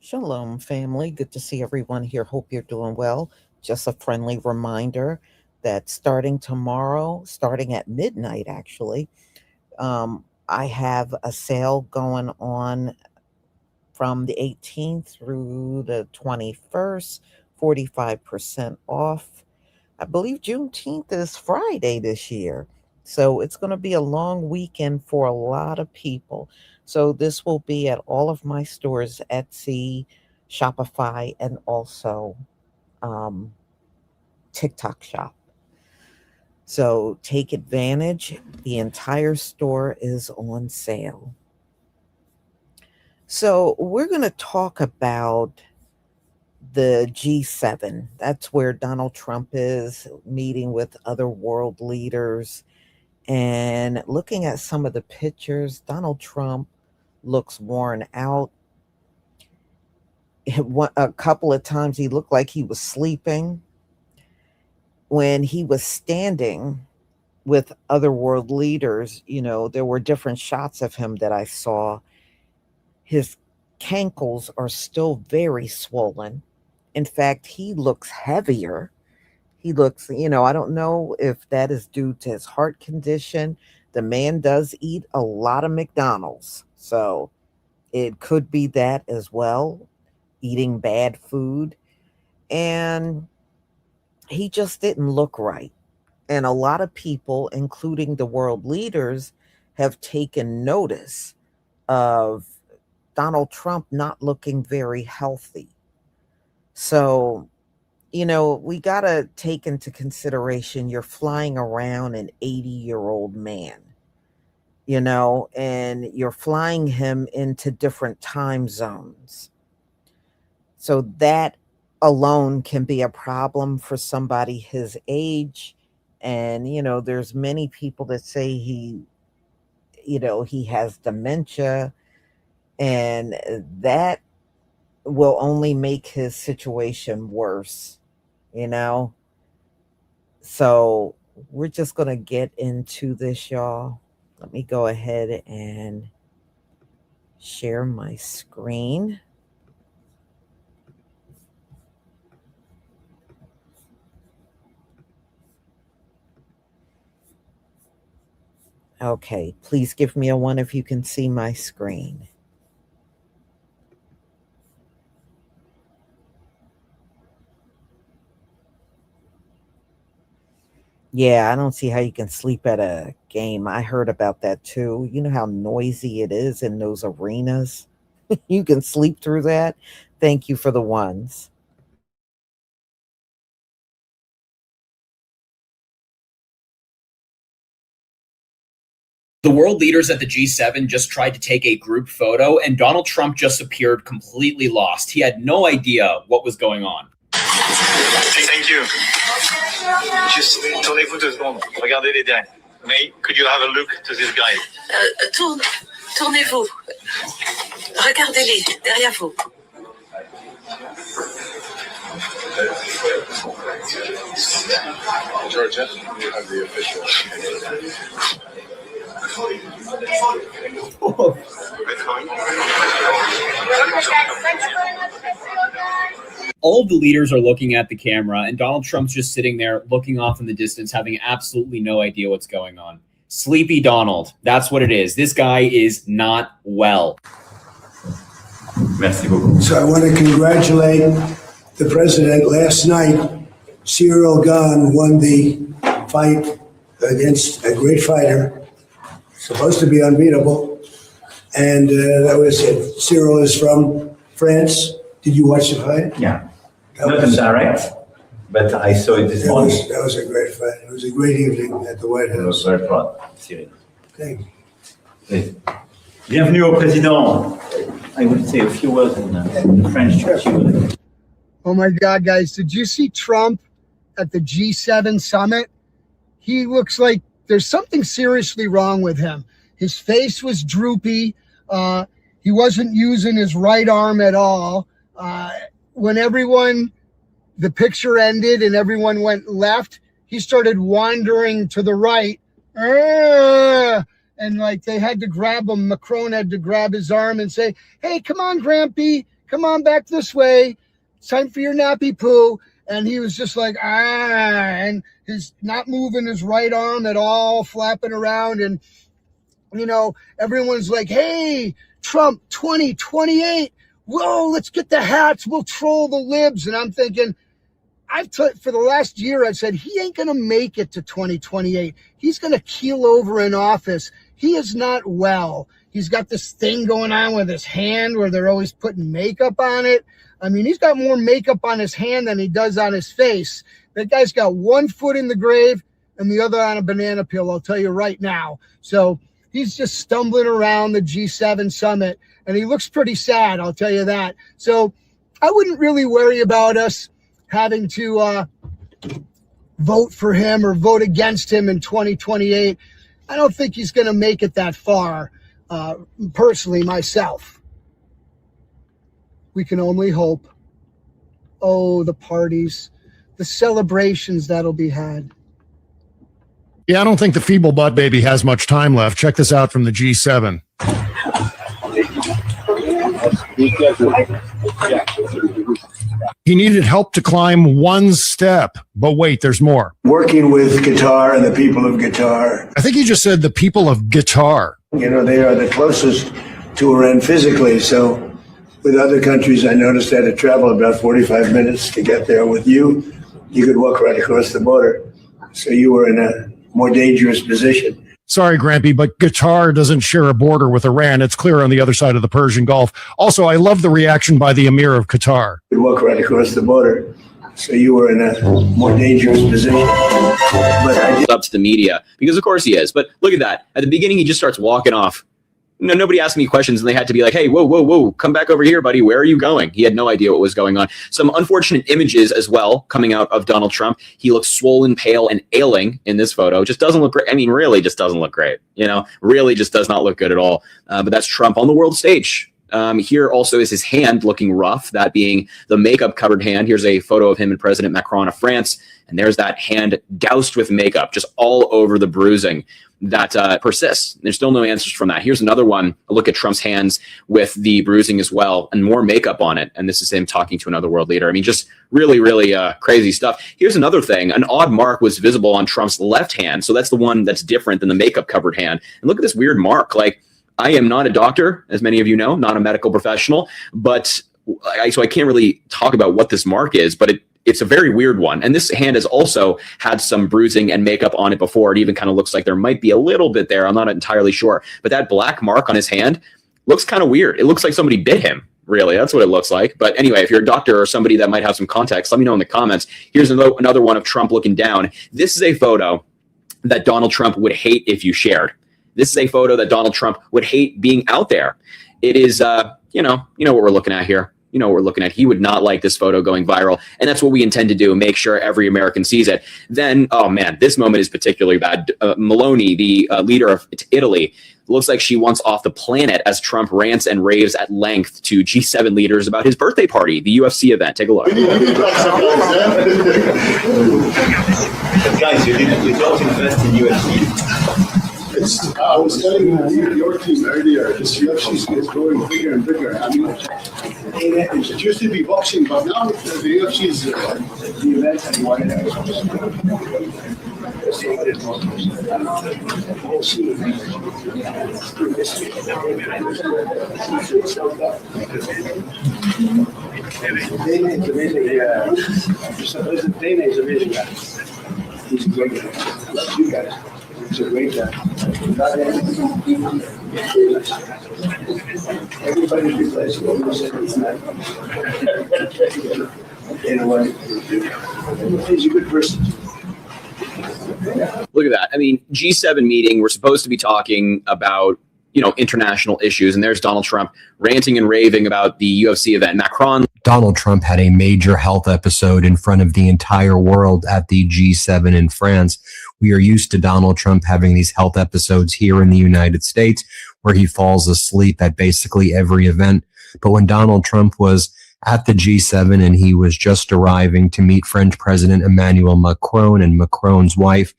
Shalom, family. Good to see everyone here. Hope you're doing well. Just a friendly reminder that starting tomorrow, starting at midnight, actually, I have a sale going on from the 18th through the 21st, 45% off. I believe Juneteenth is Friday this year. So it's going to be a long weekend for a lot of people. So this will be at all of my stores, Etsy, Shopify, and also um, TikTok Shop. So take advantage. The entire store is on sale. So we're going to talk about the G7. That's where Donald Trump is meeting with other world leaders. And looking at some of the pictures, Donald Trump looks worn out. A couple of times he looked like he was sleeping. When he was standing with other world leaders, there were different shots of him that I saw. His cankles are still very swollen. In fact, he looks heavier. He looks, I don't know if that is due to his heart condition. The man does eat a lot of McDonald's. So it could be that as well, eating bad food. And he just didn't look right. And a lot of people, including the world leaders, have taken notice of Donald Trump not looking very healthy. So we got to take into consideration you're flying around an 80-year-old man, and you're flying him into different time zones. So that alone can be a problem for somebody his age. And, there's many people that say he has dementia, and that will only make his situation worse, you know? So we're just going to get into this, y'all. Let me go ahead and share my screen. Okay, please give me a one if you can see my screen. Yeah, I don't see how you can sleep at a game. I heard about that too. You know how noisy it is in those arenas? You can sleep through that. Thank you for the ones. The world leaders at the G7 just tried to take a group photo, and Donald Trump just appeared completely lost. He had no idea what was going on. Thank you. Just tournez-vous 2 secondes. Regardez les derrière. May, could you have a look to this guy? Tournez-vous. Regardez-les derrière vous. Georgia, you have the official. All of the leaders are looking at the camera, and Donald Trump's just sitting there looking off in the distance, having absolutely no idea what's going on. Sleepy Donald. That's what it is. This guy is not well. Merci beaucoup. So I want to congratulate the president. Last night, Cyril Gahn won the fight against a great fighter, supposed to be unbeatable. And that was it. Cyril is from France. Did you watch the fight? Yeah. Not in direct, but I saw it this morning. That was a great fight. It was a great evening at the White House. I was very proud, Cyril. Thank you. Please. Bienvenue au président. I would say a few words in French. Oh my God, guys. Did you see Trump at the G7 summit? He looks like there's something seriously wrong with him. His face was droopy. He wasn't using his right arm at all. When the picture ended and everyone went left, he started wandering to the right. And like they had to grab him. Macron had to grab his arm and say, "Hey, come on, Grampy. come on back this way. It's time for your nappy poo. And he was just like, and he's not moving his right arm at all, flapping around. And, you know, everyone's like, hey, Trump 2028. Whoa, let's get the hats. We'll troll the libs. And I'm thinking, for the last year, I've said he ain't going to make it to 2028. He's going to keel over in office. He is not well. He's got this thing going on with his hand where they're always putting makeup on it. I mean, he's got more makeup on his hand than he does on his face. That guy's got one foot in the grave and the other on a banana peel, I'll tell you right now. So he's just stumbling around the G7 summit, and he looks pretty sad, I'll tell you that. So I wouldn't really worry about us having to vote for him or vote against him in 2028. I don't think he's going to make it that far, personally, myself. We can only hope. Oh, the parties, the celebrations that'll be had. Yeah, I don't think the feeble butt baby has much time left. Check this out from the G7. He needed help to climb one step, but wait, there's more. Working with Qatar and the people of Qatar. I think he just said the people of guitar. You know, they are the closest to Iran physically. So with other countries, I noticed I had to travel about 45 minutes to get there. With you, you could walk right across the border. So you were in a more dangerous position. Sorry, Grampy, but Qatar doesn't share a border with Iran. It's clear on the other side of the Persian Gulf. Also, I love the reaction by the Emir of Qatar. You could walk right across the border. So you were in a more dangerous position. But I did. Up to the media, because of course he is. But look at that. At the beginning, he just starts walking off. No, nobody asked me questions, and they had to be like, hey, whoa, come back over here, buddy. Where are you going? He had no idea what was going on. Some unfortunate images as well coming out of Donald Trump. He looks swollen, pale, and ailing in this photo. Just doesn't look great. I mean, really just doesn't look great. You know, really just does not look good at all. But that's Trump on the world stage. Here also is his hand looking rough, that being the makeup covered hand. Here's a photo of him and President Macron of France. And there's that hand doused with makeup, just all over the bruising that persists. There's still no answers from that. Here's another one, a look at Trump's hands with the bruising as well, and more makeup on it. And this is him talking to another world leader. I mean, just really, really crazy stuff. Here's another thing. An odd mark was visible on Trump's left hand. So that's the one that's different than the makeup covered hand. And look at this weird mark. Like, I am not a doctor, as many of you know, not a medical professional, but so I can't really talk about what this mark is, but it's a very weird one. And this hand has also had some bruising and makeup on it before. It even kind of looks like there might be a little bit there. I'm not entirely sure. But that black mark on his hand looks kind of weird. It looks like somebody bit him, really. That's what it looks like. But anyway, if you're a doctor or somebody that might have some context, let me know in the comments. Here's another one of Trump looking down. This is a photo that Donald Trump would hate if you shared. This is a photo that Donald Trump would hate being out there. It is, you know what we're looking at here. You know what we're looking at. He would not like this photo going viral. And that's what we intend to do, make sure every American sees it. Then, oh man, this moment is particularly bad. Meloni, the leader of Italy, looks like she wants off the planet as Trump rants and raves at length to G7 leaders about his birthday party, the UFC event. Take a look. Guys, you don't invest in UFC. I was telling your team earlier, this UFC is growing bigger and bigger. I mean, it used to be boxing, but now the UFC is the event and why Dana is amazing guy. He's a great guy. Loves you guys. It's a great guy. Everybody's replaceable. In a way, he's a good person. Look at that. I mean, G7 meeting, we're supposed to be talking about, international issues. And there's Donald Trump ranting and raving about the UFC event. Macron. Donald Trump had a major health episode in front of the entire world at the G7 in France. We are used to Donald Trump having these health episodes here in the United States where he falls asleep at basically every event. But when Donald Trump was at the G7 and he was just arriving to meet French President Emmanuel Macron and Macron's wife,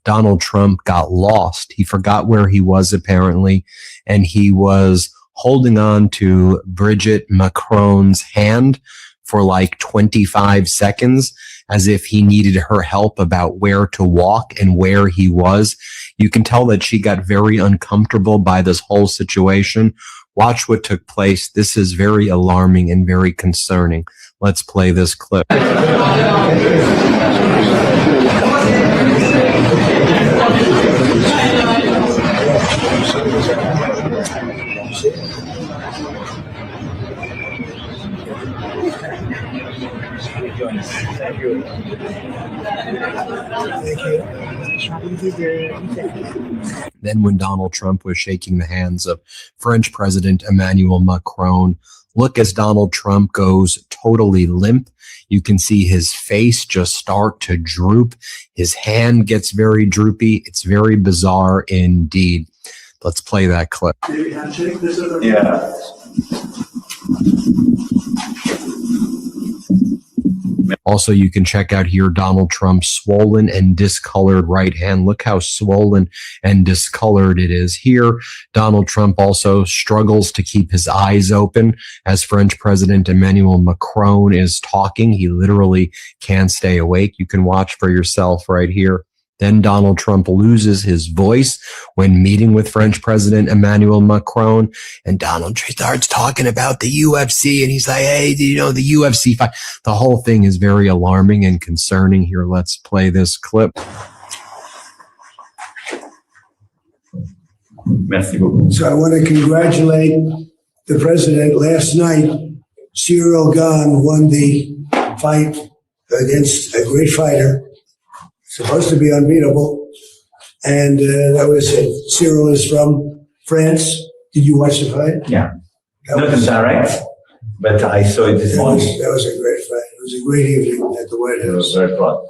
Donald Trump got lost. He forgot where he was apparently, and he was holding on to Brigitte Macron's hand for like 25 seconds, as if he needed her help about where to walk and where he was. You can tell that she got very uncomfortable by this whole situation. Watch what took place. This is very alarming and very concerning. Let's play this clip. Then when Donald Trump was shaking the hands of French President Emmanuel Macron, look as Donald Trump goes totally limp. You can see his face just start to droop. His hand gets very droopy. It's very bizarre indeed. Let's play that clip. Yeah. Also, you can check out here Donald Trump's swollen and discolored right hand. Look how swollen and discolored it is here. Donald Trump also struggles to keep his eyes open as French President Emmanuel Macron is talking. He literally can't stay awake. You can watch for yourself right here. Then Donald Trump loses his voice when meeting with French President Emmanuel Macron. And Donald Trump starts talking about the UFC. And he's like, hey, do you know the UFC fight? The whole thing is very alarming and concerning. Here, let's play this clip. Merci beaucoup. So I want to congratulate the president. Last night, Cyril Gane won the fight against a great fighter, supposed to be unbeatable. And that was it. Cyril is from France. Did you watch the fight? Yeah. That Not was, in direct, but I saw it this morning. that was a great fight. It was a great evening at the White It was House. very proud.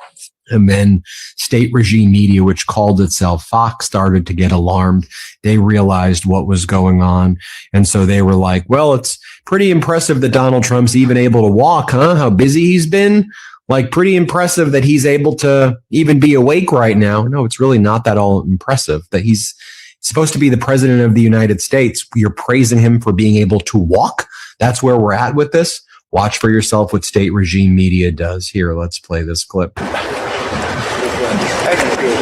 And then state regime media, which called itself Fox, started to get alarmed. They realized what was going on. And so they were like, well, it's pretty impressive that Donald Trump's even able to walk, huh? How busy he's been. Like, pretty impressive that he's able to even be awake right now. No, it's really not that all impressive that he's supposed to be the president of the United States. You're praising him for being able to walk. That's where we're at with this. Watch for yourself what state regime media does. Here, let's play this clip.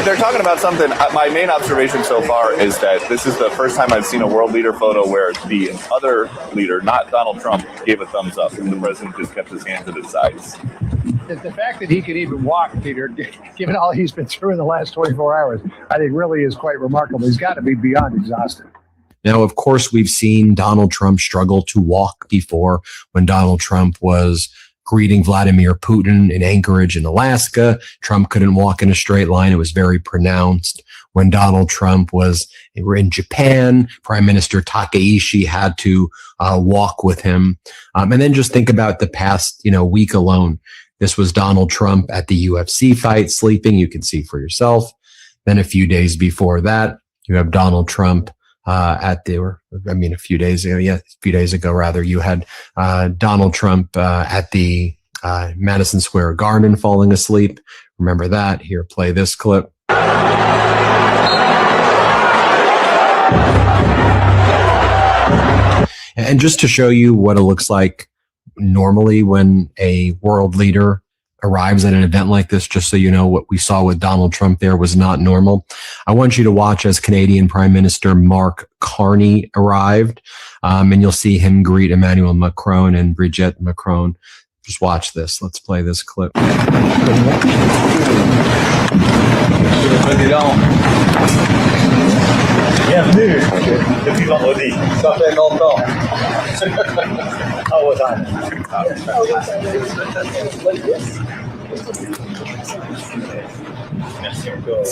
They're talking about something. My main observation so far is that this is the first time I've seen a world leader photo where the other leader, not Donald Trump, gave a thumbs up and the president just kept his hands at his sides. The fact that he could even walk, Peter, given all he's been through in the last 24 hours, I think really is quite remarkable. He's got to be beyond exhausted. Now, of course, we've seen Donald Trump struggle to walk before when Donald Trump was greeting Vladimir Putin in Anchorage in Alaska. Trump couldn't walk in a straight line. It was very pronounced. When Donald Trump was in Japan, Prime Minister Takaishi had to walk with him. And then just think about the past, week alone. This was Donald Trump at the UFC fight, sleeping. You can see for yourself. Then a few days before that, you have Donald Trump a few days ago, you had Donald Trump at the Madison Square Garden falling asleep. Remember that? Here, play this clip. And just to show you what it looks like normally when a world leader arrives at an event like this, just so you know what we saw with Donald Trump there was not normal. I want you to watch as Canadian Prime Minister Mark Carney arrived, and you'll see him greet Emmanuel Macron and Brigitte Macron. Just watch this. Let's play this clip. Bienvenue depuis vendredi. Ça fait longtemps. How was I? Merci encore.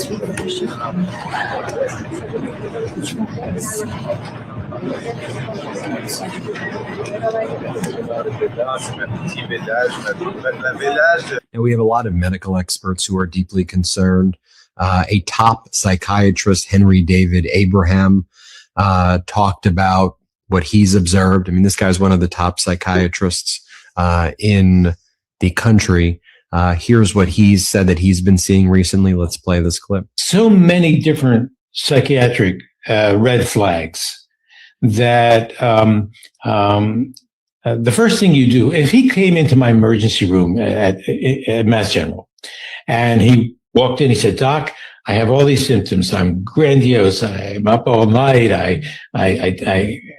And we have a lot of medical experts who are deeply concerned. A top psychiatrist, Henry David Abraham, talked about what he's observed. I mean, this guy's one of the top psychiatrists in the country. Here's what he's said that he's been seeing recently. Let's play this clip. So many different psychiatric red flags that the first thing you do, if he came into my emergency room at Mass General and he walked in, he said, "Doc, I have all these symptoms. I'm grandiose. I'm up all night. I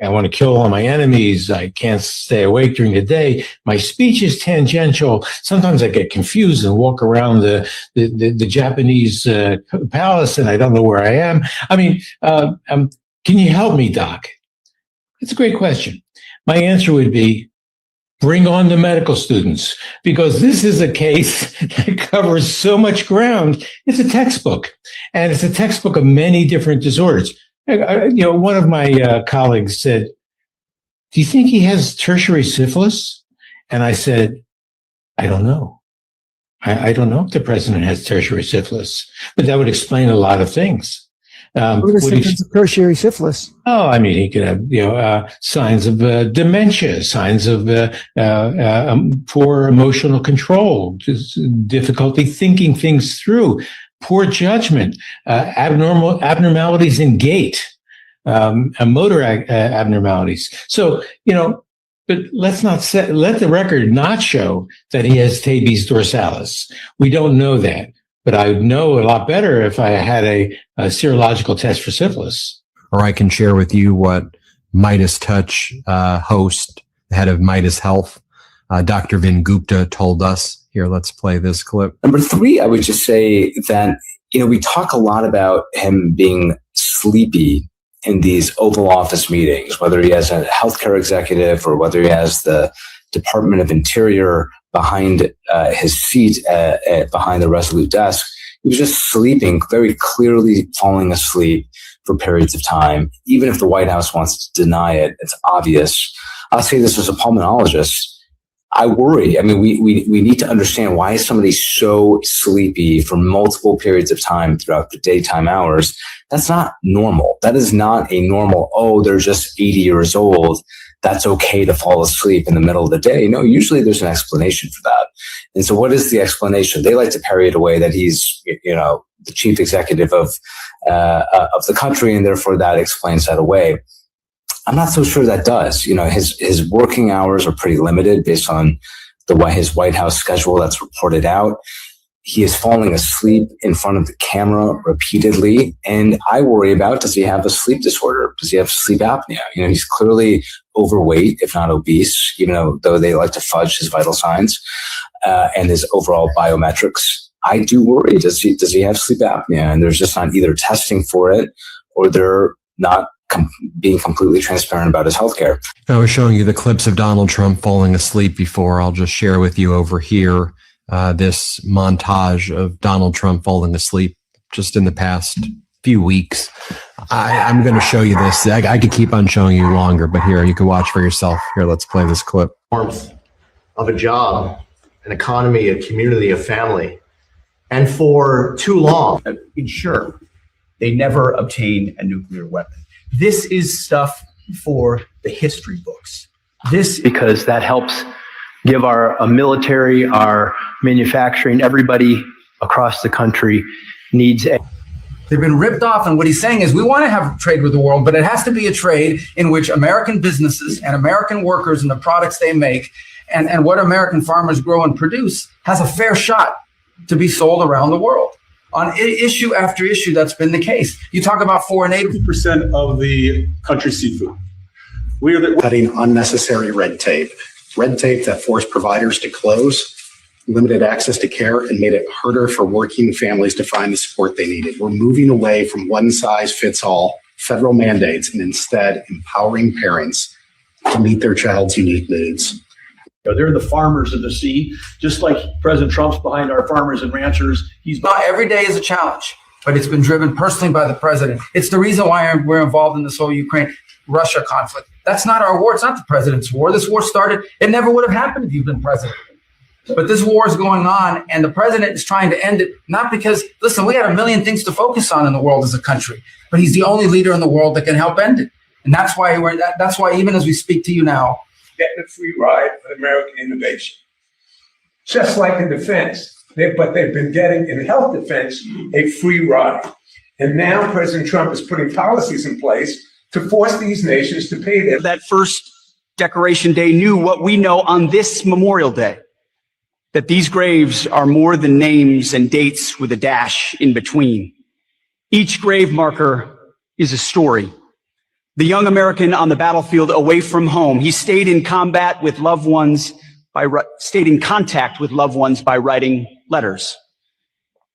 want to kill all my enemies. I can't stay awake during the day. My speech is tangential. Sometimes I get confused and walk around the Japanese palace and I don't know where I am. I mean, can you help me, Doc?" It's a great question. My answer would be, bring on the medical students, because this is a case that covers so much ground. It's a textbook, and it's a textbook of many different disorders. One of my colleagues said, "Do you think he has tertiary syphilis?" And I said, "I don't know. I don't know if the president has tertiary syphilis, but that would explain a lot of things." What are the symptoms of tertiary syphilis? Oh, I mean, he could have, signs of dementia, signs of poor emotional control, just difficulty thinking things through, poor judgment, abnormalities in gait, motor abnormalities. So, but let's not let the record not show that he has tabes dorsalis. We don't know that. But I would know a lot better if I had a serological test for syphilis. Or I can share with you what Midas Touch host, the head of Midas Health, Dr. Vin Gupta told us. Here, let's play this clip. Number 3, I would just say that, we talk a lot about him being sleepy in these Oval Office meetings, whether he has a healthcare executive or whether he has the Department of Interior behind his seat behind the Resolute desk. He was just sleeping, very clearly falling asleep for periods of time. Even if the White House wants to deny it, it's obvious. I'll say this as a pulmonologist. I worry. I mean, we need to understand, why is somebody so sleepy for multiple periods of time throughout the daytime hours? That's not normal. That is not a normal, they're just 80 years old, that's okay to fall asleep in the middle of the day. No, usually there's an explanation for that. And so what is the explanation? They like to parry it away that he's, the chief executive of the country, and therefore that explains that away. I'm not so sure that does. His working hours are pretty limited based on his White House schedule that's reported out. He is falling asleep in front of the camera repeatedly. And I worry about, does he have a sleep disorder? Does he have sleep apnea? He's clearly overweight, if not obese, though they like to fudge his vital signs and his overall biometrics. I do worry, does he have sleep apnea? And there's just not either testing for it, or they're not being completely transparent about his healthcare. I was showing you the clips of Donald Trump falling asleep before. I'll just share with you over here this montage of Donald Trump falling asleep just in the past few weeks. I'm going to show you this. I could keep on showing you longer, but here, you can watch for yourself. Here, let's play this clip. Warmth of a job, an economy, a community, a family. And for too long, ensure they never obtain a nuclear weapon. This is stuff for the history books. Because that helps give our military, our manufacturing, everybody across the country needs a. They've been ripped off, and what he's saying is we want to have trade with the world, but it has to be a trade in which American businesses and American workers and the products they make and what American farmers grow and produce has a fair shot to be sold around the world. On issue after issue, that's been the case. You talk about foreign aid. 50% of the country's seafood. We are cutting unnecessary red tape that forced providers to close, limited access to care, and made it harder for working families to find the support they needed. We're moving away from one-size-fits-all federal mandates and instead empowering parents to meet their child's unique needs. They're the farmers of the sea, just like President Trump's behind our farmers and ranchers. He's not every day is a challenge, but it's been driven personally by the president. It's the reason why we're involved in this whole Ukraine-Russia conflict. That's not our war. It's not the president's war. This war started. It never would have happened if you've been president. But this war is going on, and the president is trying to end it, not because, listen, we got a million things to focus on in the world as a country, but he's the only leader in the world that can help end it. And that's why even as we speak to you now, getting a free ride for American innovation. Just like in defense, but they've been getting in health defense a free ride. And now President Trump is putting policies in place to force these nations to pay them. That first Decoration Day knew what we know on this Memorial Day, that these graves are more than names and dates with a dash in between. Each grave marker is a story. The young American on the battlefield away from home, he stayed in combat with loved ones stayed in contact with loved ones by writing letters.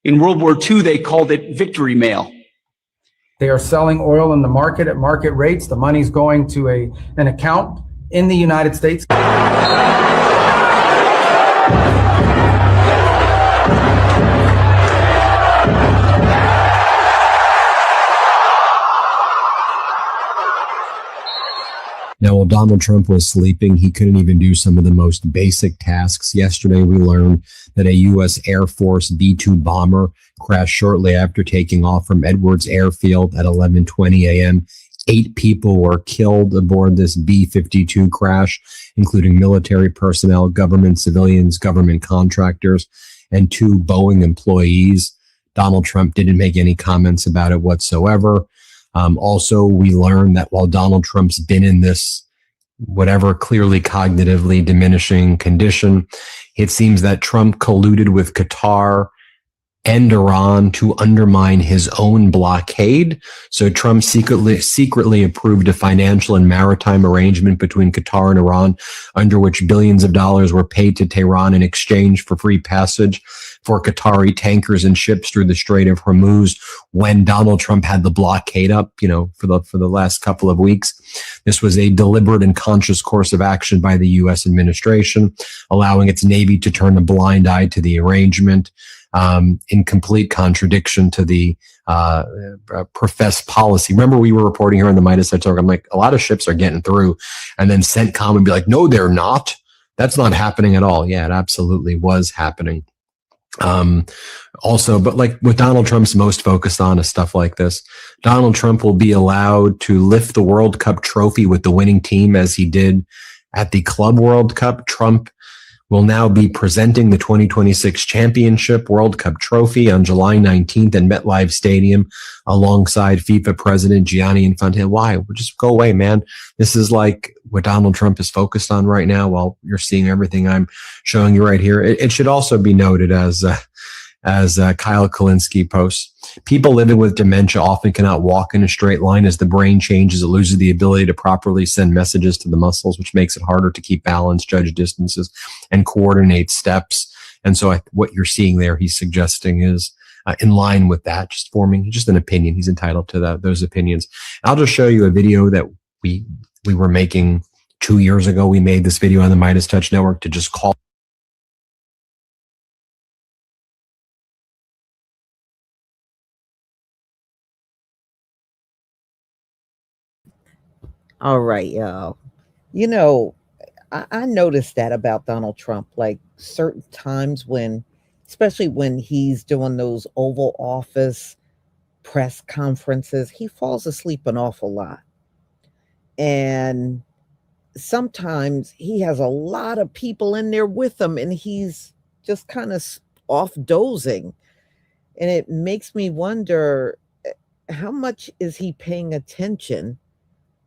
In World War II, they called it victory mail. They are selling oil in the market at market rates. The money's going to an account in the United States. Now, while Donald Trump was sleeping, he couldn't even do some of the most basic tasks. Yesterday, we learned that a U.S. Air Force B-2 bomber crashed shortly after taking off from Edwards Airfield at 11:20 a.m. 8 people were killed aboard this B-52 crash, including military personnel, government civilians, government contractors, and 2 Boeing employees. Donald Trump didn't make any comments about it whatsoever. Also, we learned that while Donald Trump's been in this whatever clearly cognitively diminishing condition, it seems that Trump colluded with Qatar and Iran to undermine his own blockade. So Trump secretly approved a financial and maritime arrangement between Qatar and Iran, under which billions of dollars were paid to Tehran in exchange for free passage for Qatari tankers and ships through the Strait of Hormuz when Donald Trump had the blockade up, for the last couple of weeks. This was a deliberate and conscious course of action by the U.S. administration, allowing its Navy to turn a blind eye to the arrangement, in complete contradiction to the professed policy. Remember, we were reporting here on the Midas Talk. I'm like, a lot of ships are getting through, and then CENTCOM would be like, no, they're not. That's not happening at all. Yeah, it absolutely was happening. Also, but like what Donald Trump's most focused on is stuff like this. Donald Trump will be allowed to lift the World Cup trophy with the winning team as he did at the Club World Cup. Trump will now be presenting the 2026 Championship World Cup trophy on July 19th in MetLife Stadium alongside FIFA President Gianni Infantino. Why? Well, just go away, man. This is like what Donald Trump is focused on right now while you're seeing everything I'm showing you right here. It should also be noted, as Kyle Kalinske posts, people living with dementia often cannot walk in a straight line. As the brain changes, it loses the ability to properly send messages to the muscles, which makes it harder to keep balance, judge distances, and coordinate steps. And so what you're seeing there, he's suggesting is in line with that, just forming just an opinion. He's entitled to those opinions. I'll just show you a video that we were making 2 years ago. We made this video on the Midas Touch Network to just call. All right, y'all. I noticed that about Donald Trump, like certain times especially when he's doing those Oval Office press conferences, he falls asleep an awful lot. And sometimes he has a lot of people in there with him and he's just kind of off dozing. And it makes me wonder, how much is he paying attention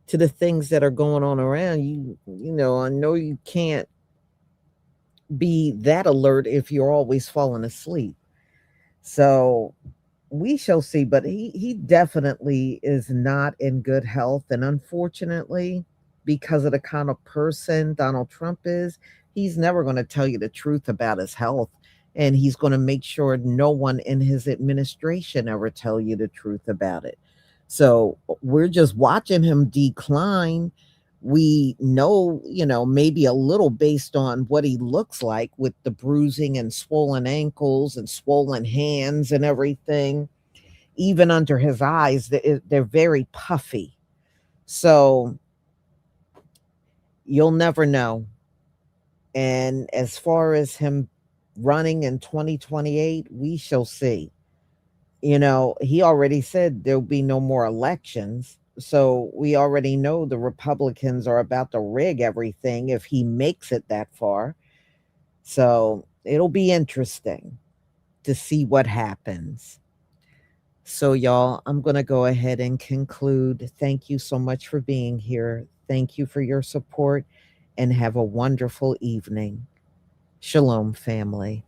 to the things that are going on around you? I know you can't be that alert if you're always falling asleep. So we shall see, but he definitely is not in good health. And unfortunately, because of the kind of person Donald Trump is, he's never going to tell you the truth about his health. And he's going to make sure no one in his administration ever tell you the truth about it. So we're just watching him decline. We know, maybe a little based on what he looks like with the bruising and swollen ankles and swollen hands and everything. Even under his eyes, they're very puffy. So you'll never know. And as far as him running in 2028, we shall see. He already said there'll be no more elections. So we already know the Republicans are about to rig everything if he makes it that far. So it'll be interesting to see what happens. So, y'all, I'm going to go ahead and conclude. Thank you so much for being here. Thank you for your support and have a wonderful evening. Shalom, family.